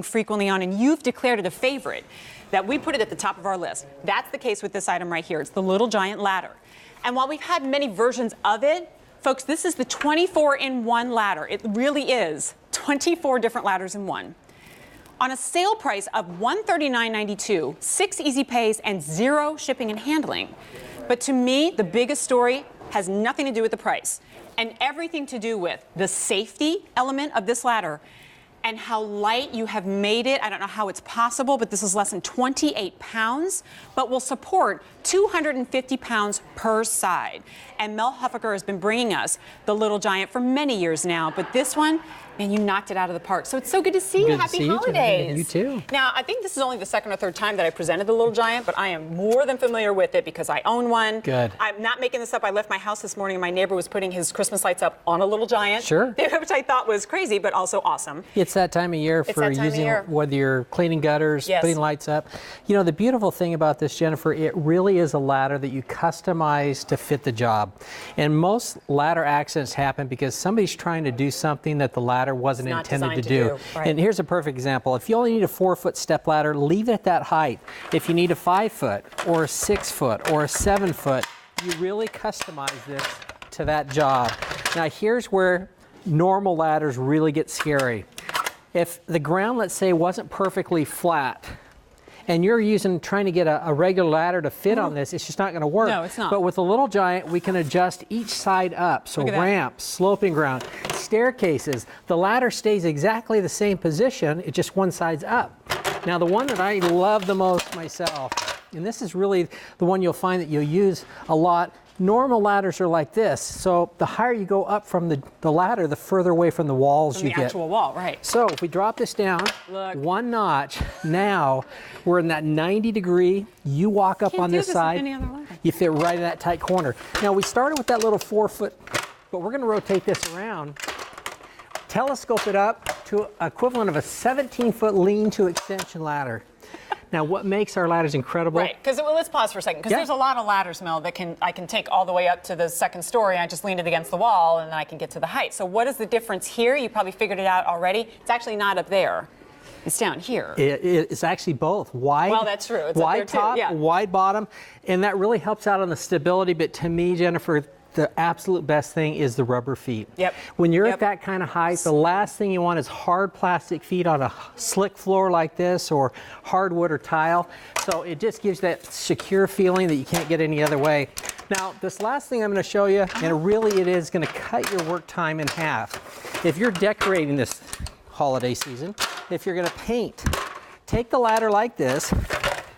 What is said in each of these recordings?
frequently on, and you've declared it a favorite, that we put it at the top of our list. That's the case with this item right here. It's the Little Giant ladder. And while we've had many versions of it, folks, this is the 24-in-1 ladder. It really is 24 different ladders in one. On a sale price of $139.92, 6 easy pays, and 0 shipping and handling. But to me, the biggest story has nothing to do with the price and everything to do with the safety element of this ladder and how light you have made it. I don't know how it's possible, but this is less than 28 pounds, but will support 250 pounds per side. And Mel Huffaker has been bringing us the Little Giant for many years now, but this one, man, you knocked it out of the park. So it's so good to see you. Happy holidays. You too. Now, I think this is only the second or third time that I presented the Little Giant, but I am more than familiar with it because I own one. Good. I'm not making this up. I left my house this morning and my neighbor was putting his Christmas lights up on a Little Giant. Sure. Which I thought was crazy, but also awesome. It's that time of year for using, whether you're cleaning gutters, putting lights up. You know, the beautiful thing about this, Jennifer, it really is a ladder that you customize to fit the job. And most ladder accidents happen because somebody's trying to do something that the ladder wasn't intended to do. Right. And here's a perfect example. If you only need a 4-foot step ladder, leave it at that height. If you need a 5-foot or a 6-foot or a 7-foot, you really customize this to that job. Now here's where normal ladders really get scary. If the ground, let's say, wasn't perfectly flat, and you're trying to get a regular ladder to fit on this, it's just not going to work. No, it's not. But with the Little Giant, we can adjust each side up. So ramps, sloping ground, staircases. The ladder stays exactly the same position, it's just one side's up. Now the one that I love the most myself, and this is really the one you'll find that you'll use a lot. Normal ladders are like this, so the higher you go up from the ladder, the further away from the walls you get. The actual wall, right. So if we drop this down, one notch, now we're in that 90-degree, you walk up on this side, you fit right in that tight corner. Now we started with that little 4-foot, but we're gonna rotate this around, telescope it up to equivalent of a 17-foot lean-to extension ladder. Now, what makes our ladders incredible? Right, because let's pause for a second, because there's a lot of ladders, Mel, that I can take all the way up to the second story. I just lean it against the wall, and then I can get to the height. So what is the difference here? You probably figured it out already. It's actually not up there. It's down here. It's actually both. Wide, well, that's true. It's wide top, wide bottom, and that really helps out on the stability. But to me, Jennifer, the absolute best thing is the rubber feet. Yep. When you're at that kind of height, the last thing you want is hard plastic feet on a slick floor like this or hardwood or tile. So it just gives that secure feeling that you can't get any other way. Now, this last thing I'm going to show you, and really it is going to cut your work time in half. If you're decorating this holiday season, if you're going to paint, take the ladder like this,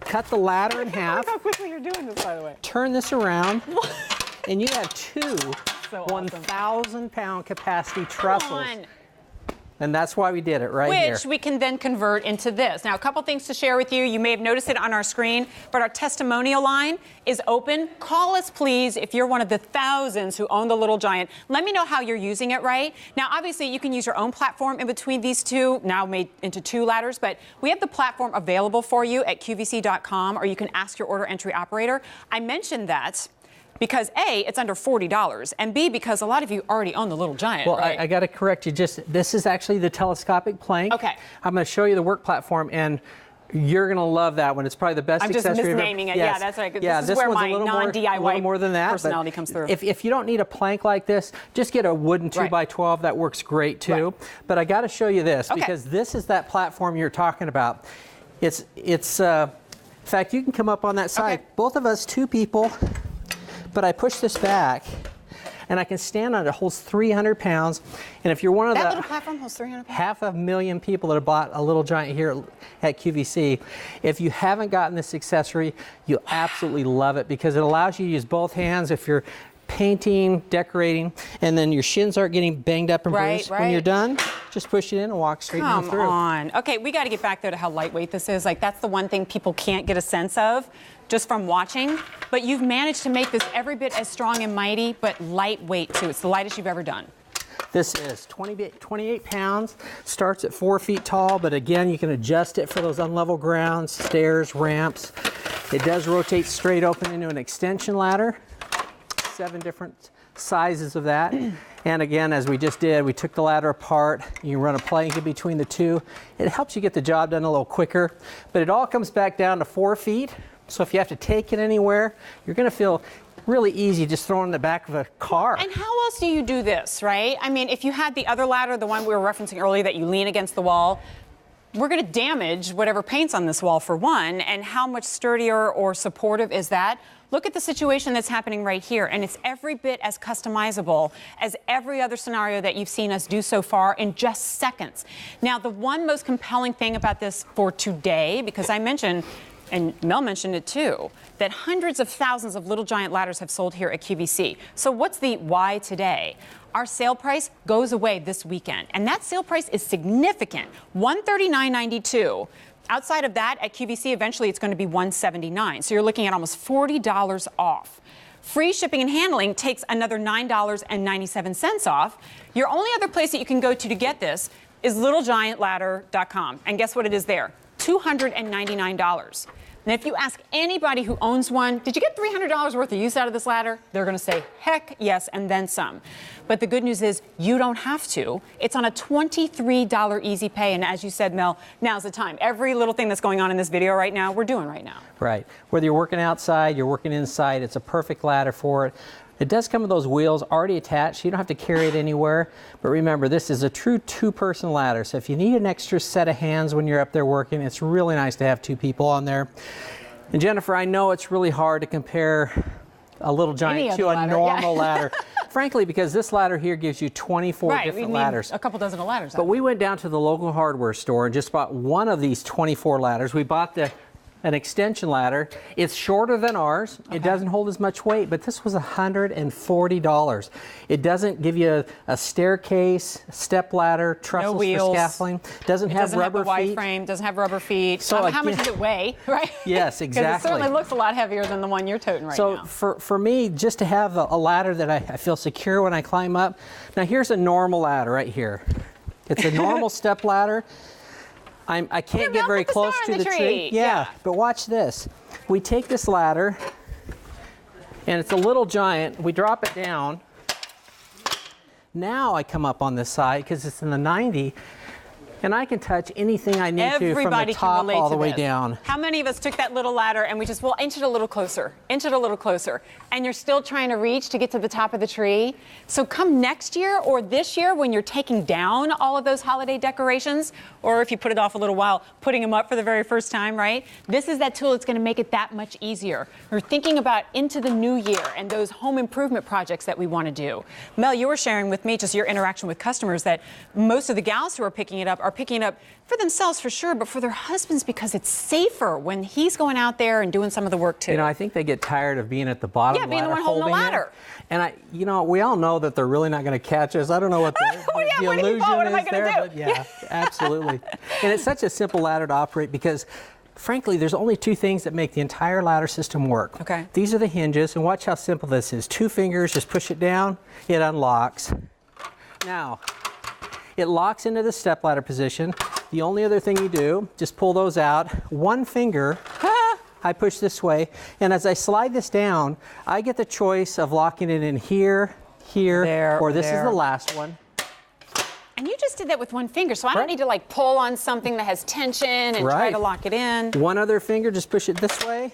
cut the ladder in half. Look how quickly you're doing this, by the way. Turn this around. And you have two 1,000-pound capacity trussels. And that's why we did it right here. Which we can then convert into this. Now, a couple things to share with you. You may have noticed it on our screen, but our testimonial line is open. Call us, please, if you're one of the thousands who own the Little Giant. Let me know how you're using it right. Now, obviously, you can use your own platform in between these two, now made into 2 ladders, but we have the platform available for you at QVC.com, or you can ask your order entry operator. I mentioned that because A, it's under $40, and B, because a lot of you already own the Little Giant. Well, right? I got to correct you. This is actually the telescopic plank. Okay. I'm going to show you the work platform, and you're going to love that one. It's probably the best accessory. I'm just misnaming it. Yes. Yeah, that's right. Yeah, this is where one's my non-DIY personality comes through. If you don't need a plank like this, just get a wooden 2x12. That works great too. Right. But I got to show you this because this is that platform you're talking about. In fact, you can come up on that side. Both of us, 2 people. But I push this back, and I can stand on it. It holds 300 pounds. And if you're one of that little platform holds 300 pounds? 500,000 people that have bought a Little Giant here at QVC, if you haven't gotten this accessory, you'll absolutely love it because it allows you to use both hands if you're painting, decorating, and then your shins aren't getting banged up and bruised. When you're done, just push it in and walk straight on through. Come on. Okay, we got to get back though to how lightweight this is. Like, that's the one thing people can't get a sense of just from watching. But you've managed to make this every bit as strong and mighty, but lightweight too. It's the lightest you've ever done. This is 28 pounds, starts at 4 feet tall, but again, you can adjust it for those unlevel grounds, stairs, ramps. It does rotate straight open into an extension ladder. 7 different sizes of that. And again, as we just did, we took the ladder apart. You run a plank in between the two. It helps you get the job done a little quicker, but it all comes back down to 4 feet. So if you have to take it anywhere, you're going to feel really easy just throwing it in the back of a car. And how else do you do this, right? I mean, if you had the other ladder, the one we were referencing earlier that you lean against the wall, we're going to damage whatever paint's on this wall for one, and how much sturdier or supportive is that? Look at the situation that's happening right here, and it's every bit as customizable as every other scenario that you've seen us do so far in just seconds. Now, the one most compelling thing about this for today, because I mentioned, and Mel mentioned it too, that hundreds of thousands of Little Giant ladders have sold here at QVC. So what's the why today? Our sale price goes away this weekend, and that sale price is significant, $139.92. Outside of that, at QVC, eventually it's going to be $179. So you're looking at almost $40 off. Free shipping and handling takes another $9.97 off. Your only other place that you can go to get this is littlegiantladder.com. And guess what it is there? $299. And if you ask anybody who owns one, did you get $300 worth of use out of this ladder? They're going to say, heck yes, and then some. But the good news is you don't have to. It's on a $23 easy pay. And as you said, Mel, now's the time. Every little thing that's going on in this video right now, we're doing right now. Right. Whether you're working outside, you're working inside, it's a perfect ladder for it. It does come with those wheels already attached, so you don't have to carry it anywhere. But remember, this is a true two-person ladder, so if you need an extra set of hands when you're up there working, it's really nice to have two people on there. And Jennifer, I know it's really hard to compare a Little Giant to a normal ladder. Frankly, because this ladder here gives you 24 different ladders. A couple dozen of ladders. But we went down to the local hardware store and just bought one of these 24 ladders. We bought an extension ladder. It's shorter than ours. Okay. It doesn't hold as much weight, but this was $140. It doesn't give you a staircase, step ladder, trussels for scaffolding. Doesn't have rubber feet. Wide frame, doesn't have rubber feet. So how much does it weigh, right? Yes, exactly. Because it certainly looks a lot heavier than the one you're toting right now. So for me, just to have a ladder that I feel secure when I climb up. Now here's a normal ladder right here. It's a normal step ladder. I can't get very close to the tree. Yeah, but watch this. We take this ladder, and it's a Little Giant. We drop it down. Now I come up on this side because it's in the 90, and I can touch anything I need to from the top all the way down. How many of us took that little ladder and we just, well, inch it a little closer, and you're still trying to reach to get to the top of the tree? So come next year or this year when you're taking down all of those holiday decorations, or if you put it off a little while, putting them up for the very first time, right? This is that tool that's going to make it that much easier. We're thinking about into the new year and those home improvement projects that we want to do. Mel, you were sharing with me just your interaction with customers that most of the gals who are picking it up are picking it up for themselves for sure, but for their husbands because it's safer when he's going out there and doing some of the work too. You know, I think they get tired of being at the bottom of the ladder, being the one holding the ladder. And you know, we all know that they're really not going to catch us. I don't know what the illusion is there, but yeah, absolutely. And it's such a simple ladder to operate because frankly, there's only two things that make the entire ladder system work. Okay. These are the hinges, and watch how simple this is. 2 fingers, just push it down, it unlocks. Now, it locks into the stepladder position. The only other thing you do, just pull those out. 1 finger, I push this way, and as I slide this down, I get the choice of locking it in here, here, or this is the last one. And you just did that with 1 finger, so I don't need to like pull on something that has tension and try to lock it in. 1 other finger, just push it this way.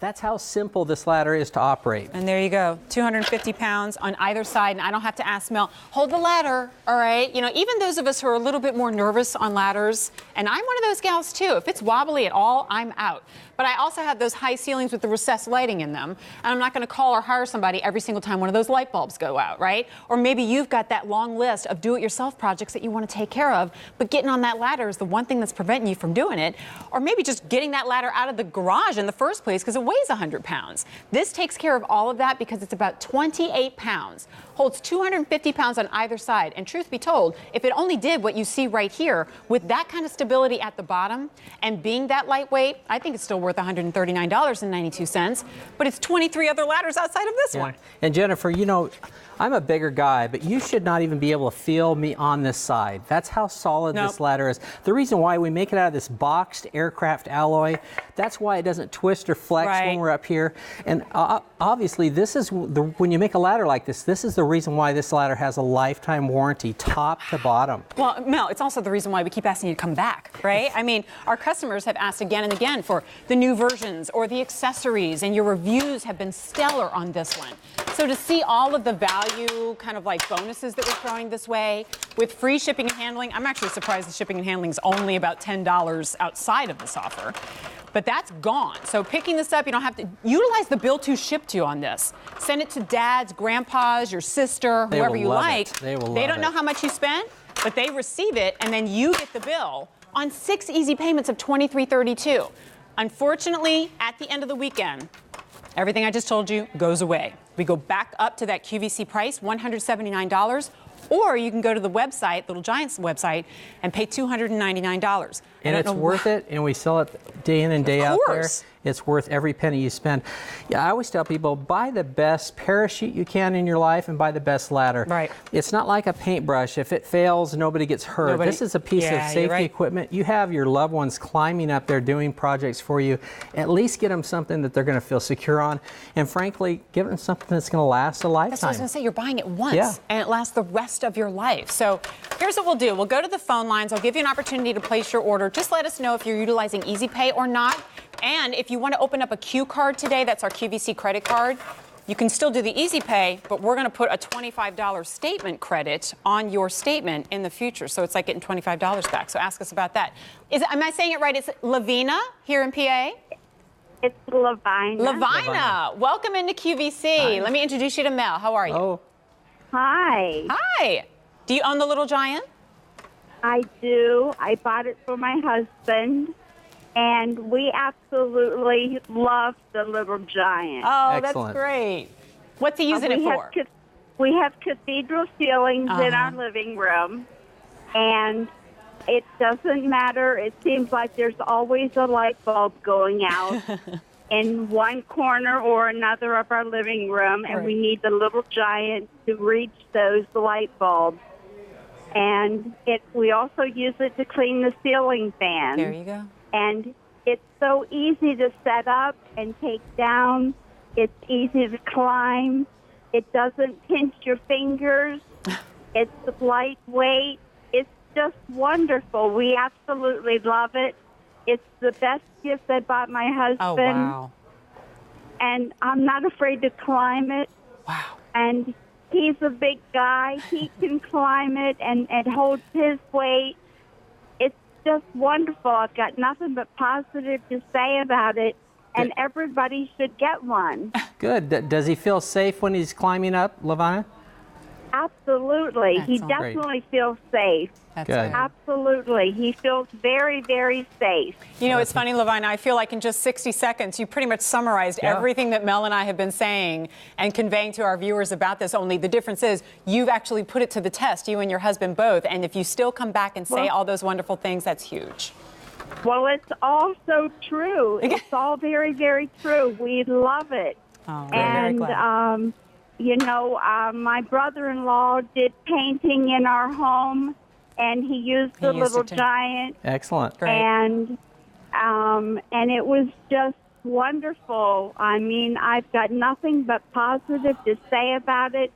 That's how simple this ladder is to operate. And there you go, 250 pounds on either side, and I don't have to ask Mel, hold the ladder, all right? You know, even those of us who are a little bit more nervous on ladders, and I'm one of those gals too, if it's wobbly at all, I'm out. But I also have those high ceilings with the recessed lighting in them, and I'm not gonna call or hire somebody every single time one of those light bulbs go out, right? Or maybe you've got that long list of do-it-yourself projects that you wanna take care of, but getting on that ladder is the one thing that's preventing you from doing it. Or maybe just getting that ladder out of the garage in the first place because it weighs 100 pounds. This takes care of all of that because it's about 28 pounds, holds 250 pounds on either side. And truth be told, if it only did what you see right here, with that kind of stability at the bottom and being that lightweight, I think it's still worth $139.92, but it's 23 other ladders outside of this one. And Jennifer, you know, I'm a bigger guy, but you should not even be able to feel me on this side. That's how solid this ladder is. The reason why we make it out of this boxed aircraft alloy, that's why it doesn't twist or flex when we're up here. And obviously, this is when you make a ladder like this is the reason why this ladder has a lifetime warranty, top to bottom. Well, Mel, it's also the reason why we keep asking you to come back, right? I mean, our customers have asked again and again for the new versions or the accessories, and your reviews have been stellar on this one. So to see all of the value kind of like bonuses that we're throwing this way with free shipping and handling, I'm actually surprised the shipping and handling is only about $10 outside of this offer. But that's gone. So picking this up, you don't have to utilize the bill to ship to you on this. Send it to dads, grandpas, your sister, whoever you like. They will love it. They don't know how much you spent, but they receive it, and then you get the bill on 6 easy payments of $23.32. Unfortunately, at the end of the weekend, everything I just told you goes away. We go back up to that QVC price, $179, or you can go to the website, Little Giant's website, and pay $299. And it's worth it, and we sell it day in and day out there. It's worth every penny you spend. Yeah, I always tell people, buy the best parachute you can in your life and buy the best ladder. Right. It's not like a paintbrush. If it fails, nobody gets hurt. This is a piece of safety equipment. You have your loved ones climbing up there doing projects for you. At least get them something that they're going to feel secure on. And frankly, give them something that's going to last a lifetime. That's what I was going to say. You're buying it once, and it lasts the rest of your life. So here's what we'll do. We'll go to the phone lines. I'll give you an opportunity to place your order. Just let us know if you're utilizing Easy Pay or not. And if you want to open up a Q card today, that's our QVC credit card, you can still do the Easy Pay, but we're going to put a $25 statement credit on your statement in the future. So it's like getting $25 back. So ask us about that. Am I saying it right? It's Lavina here in PA? It's Lavina. Lavina. Welcome into QVC. Hi. Let me introduce you to Mel. How are you? Oh. Hi. Hi. Do you own the Little Giant? I do. I bought it for my husband, and we absolutely love the Little Giant. Oh, Excellent. that's great. What's he using it for? We have cathedral ceilings in our living room, and it doesn't matter. It seems like there's always a light bulb going out in one corner or another of our living room, and we need the Little Giant to reach those light bulbs. And we also use it to clean the ceiling fan. There you go. And it's so easy to set up and take down. It's easy to climb. It doesn't pinch your fingers. It's lightweight. It's just wonderful. We absolutely love it. It's the best gift I bought my husband. Oh, wow. And I'm not afraid to climb it. Wow. And he's a big guy. He can climb it and holds his weight. It's just wonderful. I've got nothing but positive to say about it, and everybody should get one. Good. Does he feel safe when he's climbing up, Lavina? Absolutely. He Excellent. definitely feels safe. That's Good. Absolutely. He feels very, very safe. You know, it's funny, Lavina, I feel like in just 60 seconds, you pretty much summarized everything that Mel and I have been saying and conveying to our viewers about this. Only the difference is you've actually put it to the test, you and your husband both. And if you still come back and say all those wonderful things, that's huge. Well, it's all so true. It's all very, very true. We love it. Oh, very glad. You know, my brother-in-law did painting in our home, and he used the Little Giant. Excellent. Great. And it was just wonderful. I mean, I've got nothing but positive to say about it.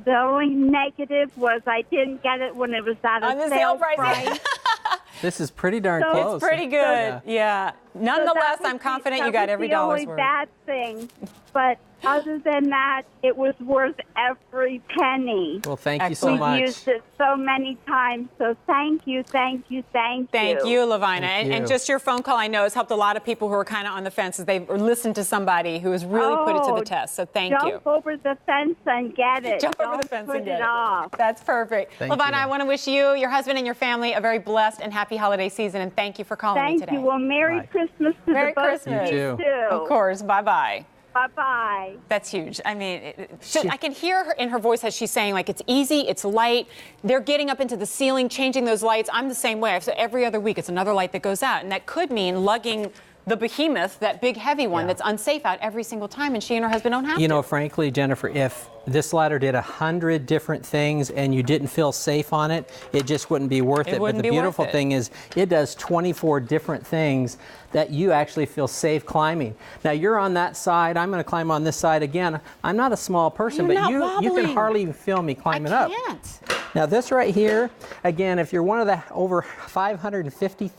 The only negative was I didn't get it when it was at a sale price. This is pretty darn So close. It's pretty good. Yeah. Nonetheless, I'm confident you got every dollar's worth. That was the only bad thing. But other than that, it was worth every penny. Well, thank you so Excellent. much. We've used it so many times. So thank you, thank you, thank you. Thank you, Lavina. Thank And you. just your phone call, I know, has helped a lot of people who are kind of on the fence as they've listened to somebody who has really put it to the test. So thank you. Jump over the fence and get it. Jump over Don't the fence put and get it off. That's perfect. Thank Lavina, you. I want to wish you, your husband, and your family a very blessed and happy holiday season. And thank you for calling me Thank today. you. Well, Merry Bye. Christmas to Merry the both Christmas. of You you, too. too. Of course. Bye-bye. Bye-bye. That's huge. I mean, I can hear her in her voice as she's saying, like, it's easy, it's light. They're getting up into the ceiling, changing those lights. I'm the same way. So every other week, it's another light that goes out. And that could mean lugging the behemoth, that big heavy one that's unsafe out every single time, and she and her husband don't have to. You know, frankly, Jennifer, if this ladder did 100 different things and you didn't feel safe on it, it just wouldn't be worth it. But the beautiful thing is it does 24 different things that you actually feel safe climbing. Now you're on that side, I'm going to climb on this side again. I'm not a small person, but you can hardly even feel me climbing up. I can't. Now this right here, again, if you're one of the over 550,000